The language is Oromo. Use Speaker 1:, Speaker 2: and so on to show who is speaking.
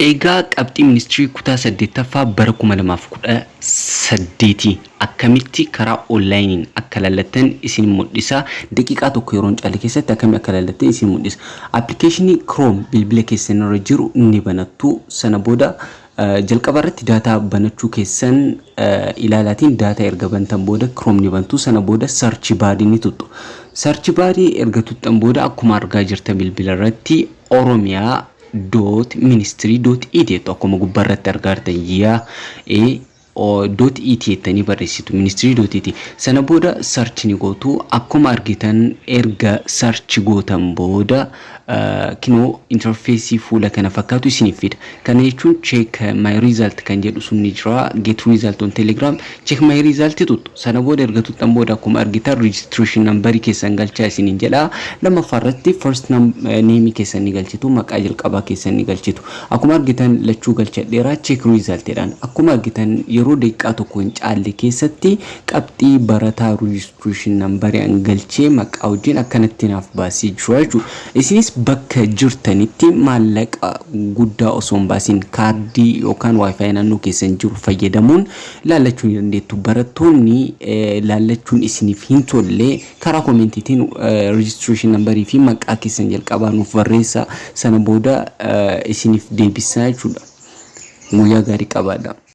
Speaker 1: Egaa qabxii ministirii kutaa 8ffaa bara 2018 akkamitti karaa onlaayiniin akka laallattan isin mul'isa. Daqiiqaa tokko yeroon caale keessatti akkamitti akka laallattan isin mul'isa. Appilikeeshinii Chrome bilbila keessanirra jiru ni banattu. Sana booda jalqaba irratti daataa banachuu keessan ilaalaatiin daataa erga bantan booda Chrome ni bantu. Sana booda search bar ni tuttu. Search bar erga tuttan booda akkuma argaa jirtan bilbila irratti Oromiyaa .ministry.it akkuma gubbarratti argaartan .it tani barreessitu ministry.it sana booda search ni gootu akkuma argitan erga search gootan booda kino interface fuula kana fakkaatu isiniif fida. Kana jechuun check my result kan jedhu sun ni jira. Get result on Telegram check my result tuttu. Sana booda erga tuttan booda akkuma argitan registration number keessan galchaa isiniin jedha. Lamaffaarratti first name keessan ni galchitu, maqaa jalqabaa keessan ni galchitu. Akkuma argitan lachuu galchadheera check result jedhan. Akkuma argitan yeroo daqiiqaa tokko hin caalle keessatti qabxii barataa registration number an galchee maqaa wajjin akkanatti naaf baasii jira jechuudha. Isinis bakka jirtanitti maallaqa guddaa osoo hin baasin kaardii yookaan wifi naannoo keessan jiru fayyadamuun laallachuu ni dandeettu. Barattoonni laallachuun isiniif hin tolle karaa koomentiitiin registration number fi maqaa keessan jalqabaa nuuf barreessaa. Sana booda isiniif deebisaa jechuudha. Guyyaa gaarii qabaadhaa.